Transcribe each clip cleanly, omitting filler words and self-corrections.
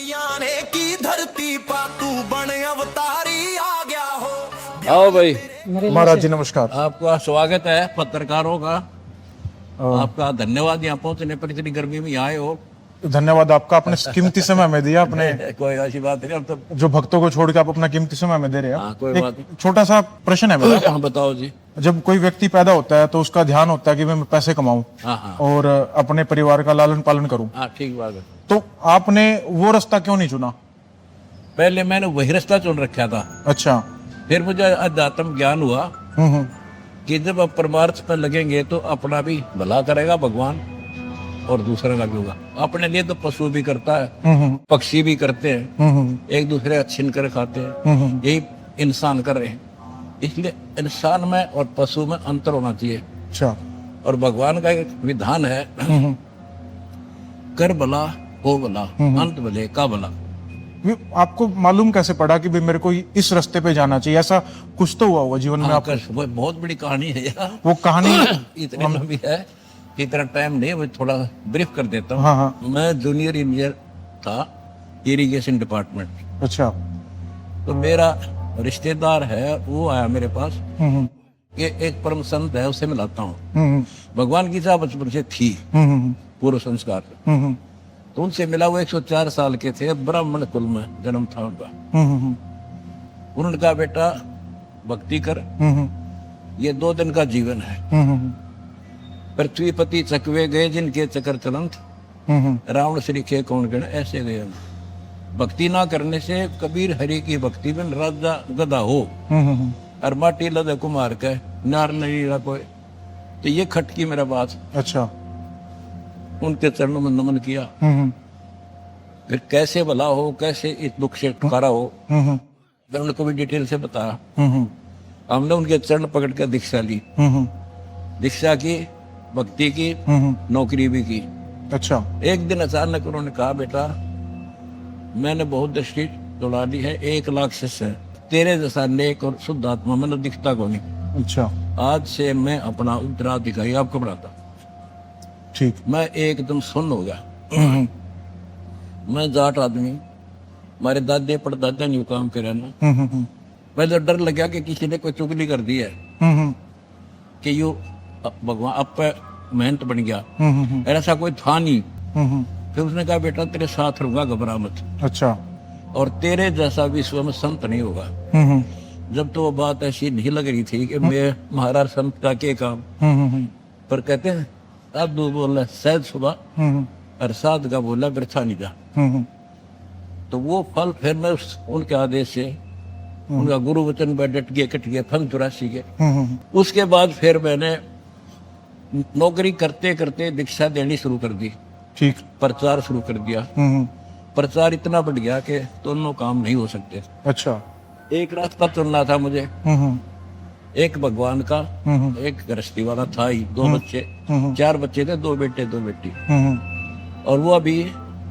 हरियाणे की धरती पा तू बन अवतारी आ गया हो। आओ भाई, महाराज जी नमस्कार। आपका स्वागत है पत्रकारों का। आपका धन्यवाद यहाँ पहुंचने पर, इतनी गर्मी में आए हो। धन्यवाद आपका, आपने कीमती समय में दिया अपने कोई ऐसी बात नहीं, अब तो जो भक्तों को छोड़ के आप अपना कीमती समय में दे रहे हाँ, कोई हैं। बात एक छोटा सा प्रश्न है मेरा। हाँ बताओ जी। जब कोई व्यक्ति पैदा होता है तो उसका ध्यान होता है कि मैं पैसे कमाऊं हाँ हाँ और अपने परिवार का लालन पालन करूं, हाँ, ठीक बात है। तो आपने वो रास्ता क्यों नहीं चुना? पहले मैंने वही रास्ता चुन रखा था, अच्छा। फिर मुझे अध्यात्म ज्ञान हुआ हम्म। कि जब आप परमार्थ पर लगेंगे तो अपना भी भला करेगा भगवान और दूसरा का भी होगा। अपने लिए तो पशु भी करता है, पक्षी भी करते हैं, एक दूसरे का छीन कर खाते हैं, यही इंसान कर रहे हैं। इसलिए इंसान में और पशु में अंतर होना चाहिए। अच्छा। और भगवान का एक विधान है, कर भला हो भला, अंत भले का भला। ये आपको मालूम कैसे पड़ा कि भाई मेरे को इस रास्ते पे जाना चाहिए? ऐसा कुछ तो हुआ होगा जीवन में आपको? वो बहुत बड़ी कहानी है यार, वो कहानी इतनी लंबी है, इतना टाइम नहीं, वो थोड़ा ब्रीफ कर देता हूँ। हाँ हाँ। मैं जूनियर इंजीनियर था, इरिगेशन डिपार्टमेंट। अच्छा। तो मेरा रिश्तेदार है, वो आया मेरे पास हम्म कि एक परम संत है, उससे मिलाता हूँ। हम्म भगवान की चाह बचपन से थी, हम्म पूर्व संस्कार। हम्म तो उनसे मिला, वो 104 साल के थे, ब्राह्मण कुल में जन्म था उनका। हम्म उनका बेटा भक्ति कर, ये 2 दिन का जीवन है। पृथ्वीपति चकवे गए जिनके चक्कर चलंत, रावण श्रीखे कौन गण ऐसे गए। भक्ति ना करने से कबीर हरि की भक्ति में राजा गधा हो और माटी लदे कुमार के नार नहीं रहा कोई। तो ये खटकी मेरा बात। अच्छा। उनके चरणों में नमन किया। फिर कैसे भला हो, कैसे इस दुख से छुटकारा हो, मैं उनको भी डिटेल से बताया। हमने उनके चरण पकड़ कर दीक्षा ली, दीक्षा की, भक्ति की, नौकरी भी की। अच्छा। एक दिन अचानक उन्होंने कहा, बेटा मैंने बहुत दृष्टि दौड़ा ली है, 1 लाख शिष्य है, तेरे जैसा नेक और शुद्ध आत्मा मैंने दिखता को नहीं। अच्छा। आज से मैं अपना उत्तराधिकारी आपको बढ़ाता। ठीक। मैं एकदम सुन्न हो गया। मैं जाट आदमी, हमारे दादे परदादा ने काम करे ना। पहले डर लगा कि किसी ने कोई चुगली कर दी है कि यू भगवान अब पे मेहनत बन गया, ऐसा कोई था नहीं। फिर उसने कहा, बेटा तेरे साथ रहूंगा, घबरा मत। अच्छा। और तेरे जैसा विश्व में संत नहीं होगा। जब तो वो बात ऐसी नहीं लग रही थी कि मैं महाराज संत का के काम, पर कहते हैं साधु बोला सहज सुबह और साध का बोला वृथा नहीं जा। तो वो फल फिर मैं उनके आदेश से, उनका गुरु वचन पर डट गए, कट गए फल 84 के। उसके बाद फिर मैंने नौकरी करते करते दीक्षा देनी शुरू कर दी। ठीक। प्रचार शुरू कर दिया। प्रचार इतना बढ़ गया कि दोनों काम नहीं हो सकते। अच्छा। एक रास्ता चुनना था मुझे, एक भगवान का, एक गृहस्थी वाला था ही। 2 बच्चे, 4 बच्चे थे, 2 बेटे 2 बेटी। और वो अभी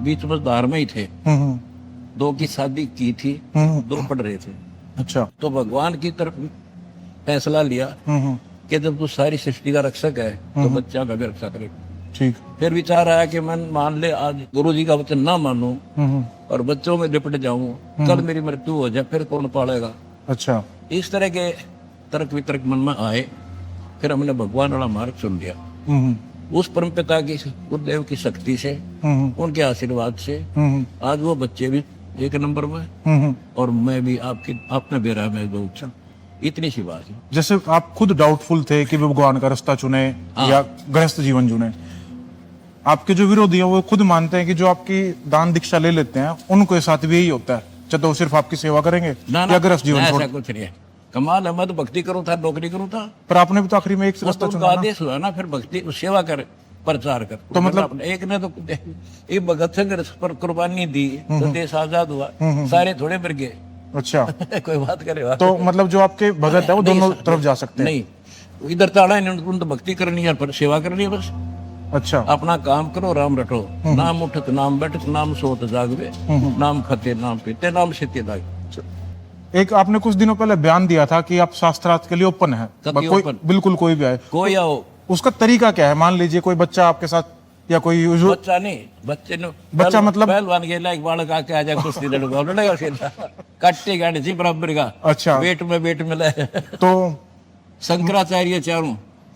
बीच मझधार में ही थे। 2 की शादी की थी, 2 पढ़ रहे थे। अच्छा। तो भगवान की तरफ फैसला लिया कि जब तू सारी सृष्टि का रक्षक है तो बच्चा का भी रक्षा करे। ठीक। फिर विचार आया कि मैं मान ले आज गुरु जी का वचन ना मानूं और बच्चों में लिपट जाऊं, कल मेरी मृत्यु हो जाए, फिर कौन पालेगा। अच्छा। इस तरह के तर्क वितर्क मन में आए। फिर हमने भगवान वाला मार्ग चुन लिया। उस परम पिता की, गुरुदेव की शक्ति से, उनके आशीर्वाद से आज वो बच्चे भी 1 नंबर में और मैं भी आपने बेरा में बहुत। इतनी सी बात है। जैसे आप खुद डाउटफुल थे कि भगवान का रास्ता चुने या गृहस्थ जीवन चुने, आपके जो विरोधी है वो खुद मानते हैं कि जो आपकी दान दीक्षा ले लेते हैं उनको साथ भी यही होता है, चाहे तो सिर्फ आपकी सेवा करेंगे या गृहस्थ जीवन छोड़। ऐसा कुछ नहीं है। कमाल है, मैं तो भक्ति करूँ था, नौकरी करूँ था। पर आपने भी तो आखिरी में एक रास्ता उनका चुना ना। आदेश हुआ ना, फिर भक्ति सेवा कर, प्रचार कर। तो मतलब एक ने तो एक भगत सिंह पर कुर्बानी दी तो देश आजाद हुआ, सारे थोड़े मर गए। अच्छा। कोई बात करे तो मतलब जो आपके भगत है वो दोनों तरफ जा सकते हैं? नहीं, इधर ताड़ा है, उन तो भक्ति करनी है, पर सेवा करनी है बस। अच्छा। अपना काम करो, राम रटो, नाम उठत नाम बैठत नाम सोत जागवे, नाम खते नाम पीते नाम सीते दाग। एक आपने कुछ दिनों पहले बयान दिया था कि आप शास्त्रार्थ के लिए ओपन है, कभी कोई open? बिल्कुल कोई भी आए, कोई आओ। उसका तरीका क्या है? मान लीजिए कोई बच्चा आपके साथ या कोई usual- बच्चा नहीं, बच्चे ने बच्चा मतलब? पहलवान के लायक बालक आके आ जाए कुश्ती लड़ेगा फिर कट्टे गाड़ी थी बराबर का। अच्छा। वेट में ले तो शंकराचार्य चारों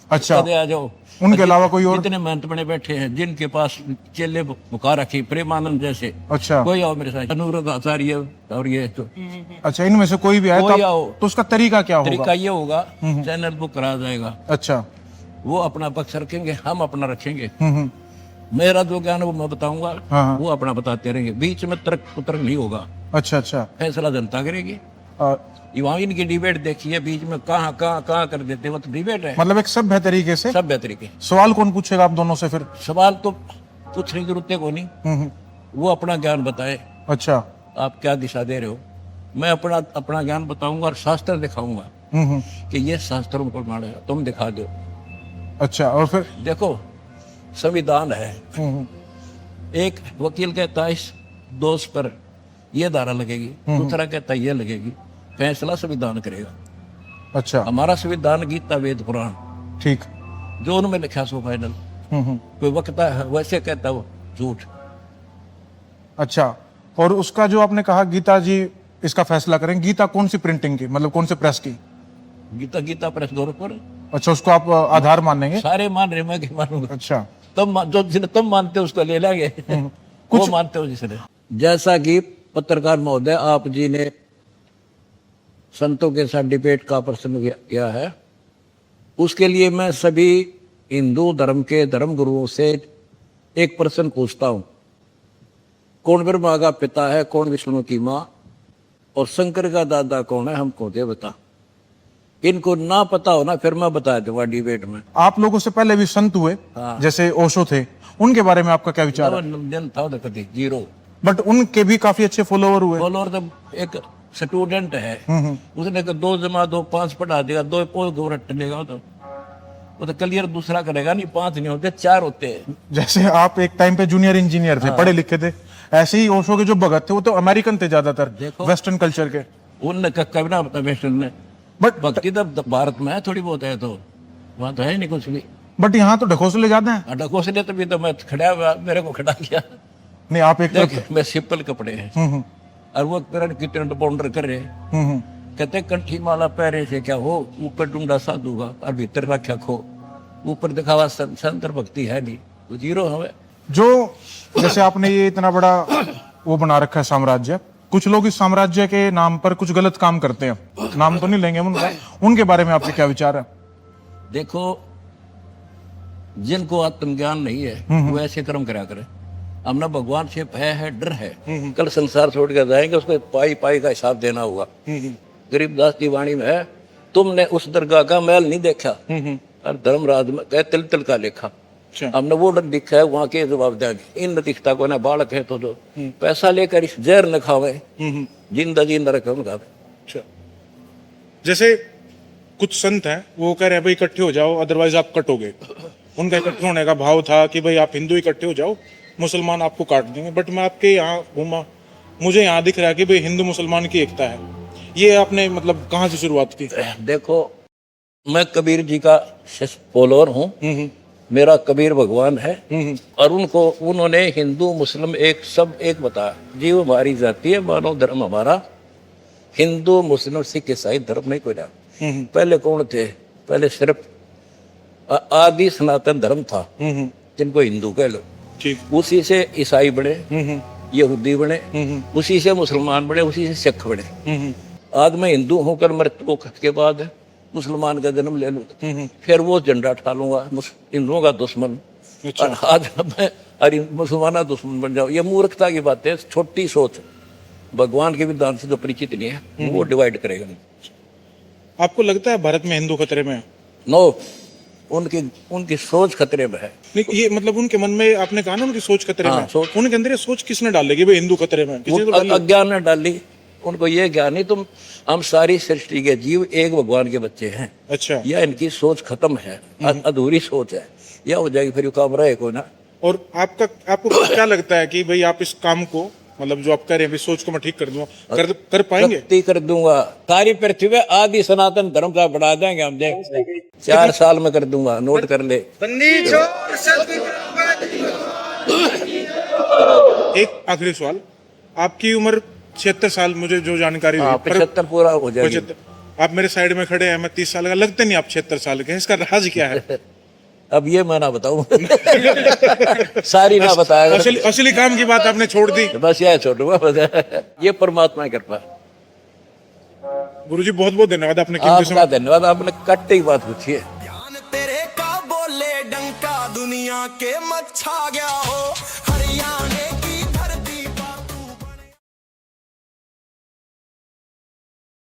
अच्छा, कदे आ जाओ। उनके अलावा कोई और? जितने महंत बने बैठे हैं जिनके पास चेले मुका रखी प्रेमानंद जैसे, अच्छा कोई आओ मेरे साथ, अनुरुद्ध आचार्य और ये तो अच्छा, इनमें से कोई भी आए कोई तो आओ। तो उसका तरीका क्या तरीका होगा? ये होगा, चैनल बुक करा जाएगा, अच्छा। वो अपना पक्ष रखेंगे, हम अपना रखेंगे। हम्म। मेरा जो ज्ञान है वो मैं बताऊंगा, हाँ। वो अपना बताते रहेंगे, बीच में तर्क पुतर्क नहीं होगा, अच्छा अच्छा। फैसला जनता करेगी। अ, वहाँ इनकी डिबेट देखिए, बीच में कहाँ कर देते, वो तो डिबेट है मतलब एक सभ्य तरीके से। सब तरीके। सवाल कौन पूछेगा आप दोनों से फिर? सवाल तो पूछने की जरूरत है को नहीं, हम्म। वो अपना ज्ञान बताए, अच्छा। आप क्या दिशा दे रहे हो, मैं अपना ज्ञान बताऊंगा और शास्त्र दिखाऊंगा हम्म। कि ये शास्त्रों को मानेगा, तुम दिखा दो। अच्छा, और फिर? देखो संविधान है, हम्म। एक वकील कहता है इस दोष पर ये धारा लगेगी, दूसरा कहता है ये लगेगी, फैसला संविधान करेगा। अच्छा, हमारा संविधान गीता वेद पुराण ठीक। जो उनमें लिखा सो फाइनल। हम्म। कोई वक्ता है वैसे कहता वो झूठ। अच्छा, और उसका जो आपने कहा गीता जी इसका फैसला करें, गीता कौन सी प्रिंटिंग की, मतलब कौन से प्रेस की? गीता प्रेस दौर पर अच्छा, उसको आप आधार मानेंगे? सारे मान रहे, मैं क्या मानूंगा। अच्छा। जो जिन्हें तुम मानते हो उसको ले लेंगे, वो मानते हो जिसने। जैसा कि पत्रकार महोदय आप जी ने संतों के साथ डिबेट का प्रश्न किया है, उसके लिए मैं सभी हिंदू धर्म के धर्म गुरुओं से एक प्रश्न पूछता हूं, कौन ब्रह्मा का पिता है, कौन विष्णु की मां, और शंकर का दादा कौन है, हमको दे बता। इनको ना पता हो ना, फिर मैं बता दूंगा डिबेट में। आप लोगों से पहले भी संत हुए, हाँ। जैसे ओशो थे, उनके बारे में आपका क्या विचार है? जन था उधर कभी जीरो, बट उनके भी काफी अच्छे फॉलोवर हुए। फॉलोअर तो एक स्टूडेंट है, उसने कहा 2 जमा 2 5 पढ़ा देगा, 2 पोल दो रट लेगा, तो वो तो क्लियर दूसरा करेगा नहीं, 5 नहीं होते 4 होते हैं। जैसे आप एक टाइम पे जूनियर इंजीनियर थे, पढ़े लिखे थे, ऐसे ही ओशो के जो भगत थे वो तो अमेरिकन थे ज्यादातर, देखो। वेस्टर्न कल्चर के। उनने कभी ना पता वेस्टर्न ने, बट भक्ति तो भारत में है थोड़ी बहुत है, तो वहाँ तो है नहीं कुछ भी। बट यहाँ तो ढकोसले ज्यादा हैं। अडको से तभी तो मैं खड़ा हुआ, मेरे को खड़ा किया। नहीं, आप एक देख मैं सिंपल कपड़े हैं और वो किरण कितने पाउंडर कर रहे, कहते कंठी माला पहरे से क्या हो, ऊपर डूंगा साधु का और भीतर रखा खो, ऊपर दिखावा संतर भक्ति है नहीं, तो जीरो हमें। जो जैसे आपने ये इतना बड़ा वो बना रखा है साम्राज्य, कुछ लोग इस साम्राज्य के नाम पर कुछ गलत काम करते हैं, नाम तो नहीं लेंगे हम उनका, उनके बारे में आपके क्या विचार है? देखो जिनको आत्मज्ञान नहीं है वो ऐसे कर्म करा करे, हमने भगवान से भय है, डर है, कल संसार छोड़ कर जाएंगे, उसको पाई पाई का हिसाब देना होगा। गरीबदास की वाणी में है, तुमने उस दरगाह का महल नहीं देखा और धर्मराज में कह तिल तिल का लिखा, हमने वो डर दिखा है, वहां के जवाब देंगे। इन दिखता को ना बालक है तो दो पैसा लेकर इस जहर न खावे, जिंदा जी नरक हम खावे। अच्छा, जैसे कुछ संत हैं वो कह रहे हैं भाई इकट्ठे हो जाओ अदरवाइज आप कटोगे, उनका इकट्ठे होने का भाव था कि भाई आप हिंदू इकट्ठे हो जाओ, मुसलमान आपको काट देंगे। बट मैं आपके यहाँ घूमा, मुझे यहाँ दिख रहा है कि भाई हिंदू मुसलमान की एकता है। ये आपने मतलब कहाँ से शुरुआत की? देखो मैं कबीर जी का फॉलोअर हूँ, मेरा कबीर भगवान है, और उन्होंने हिंदू मुस्लिम एक सब एक बताया, जीव हमारी जाति है, मानव धर्म हमारा, हिंदू मुस्लिम सिख ईसाई धर्म नहीं कोई ना। पहले कौन थे? पहले सिर्फ आदि सनातन धर्म था जिनको हिंदू कह लो, उसी से ईसाई बने, यहूदी बने, उसी से मुसलमान बने, उसी से सिख बने। आज मैं हिंदू होकर मृत्यु के बाद मुसलमान का जन्म ले लूँ, फिर वो झंडा उठा लूंगा हिंदुओं का दुश्मन, और आज मैं अरे मुसलमान दुश्मन बन जाऊँ। ये मूर्खता की बात है, छोटी सोच, भगवान के विधान से जो परिचित नहीं है वो डिवाइड करेगा नहीं। आपको लगता है भारत में हिंदू खतरे में है? नो, उनकी सोच खतरे में है। नहीं, ये मतलब उनके मन में, आपने कहा ना उनकी सोच खतरे में है, सोच। उनके अंदर ये सोच किसने डाली कि भाई हिंदू खतरे में है? किसी ने तो डाली? अज्ञान ने डाली, उनको ये ज्ञान नहीं, तुम हम सारी सृष्टि के जीव एक भगवान के बच्चे हैं। अच्छा, या इनकी सोच खत्म है, अधूरी सोच है, या हो जाएगी फिर काम रहे को ना। और आपको क्या लगता है कि भाई आप इस काम को, मतलब जो आप कर रहे हैं, सोच को मैं ठीक कर दूंगा, कर पाएंगे? शक्ति कर दूंगा, सारी पृथ्वी में आदि सनातन धर्म का बढ़ा देंगे हम, देख 4 साल में कर दूंगा, नोट कर ले। एक आखिरी सवाल, आपकी उम्र 76 साल, मुझे जो जानकारी हुई, 75 पूरा हो जाएगी। 75। आप मेरे साइड में खड़े हैं, मैं 30 साल का, लगते नहीं आप 76 साल के हैं, इसका राज क्या है? अब ये मैं ना बताऊं सारी ना बताया, असली काम की बात आपने छोड़ दी। बस यह छोड़ूंगा, बस ये परमात्मा की कृपा। गुरुजी बहुत बहुत धन्यवाद, आपने कीमती समय। आपका धन्यवाद, आपने कट्टे की बात पूछी है। ध्यान तेरे का बोले डंका दुनिया के मच्छा गया हो।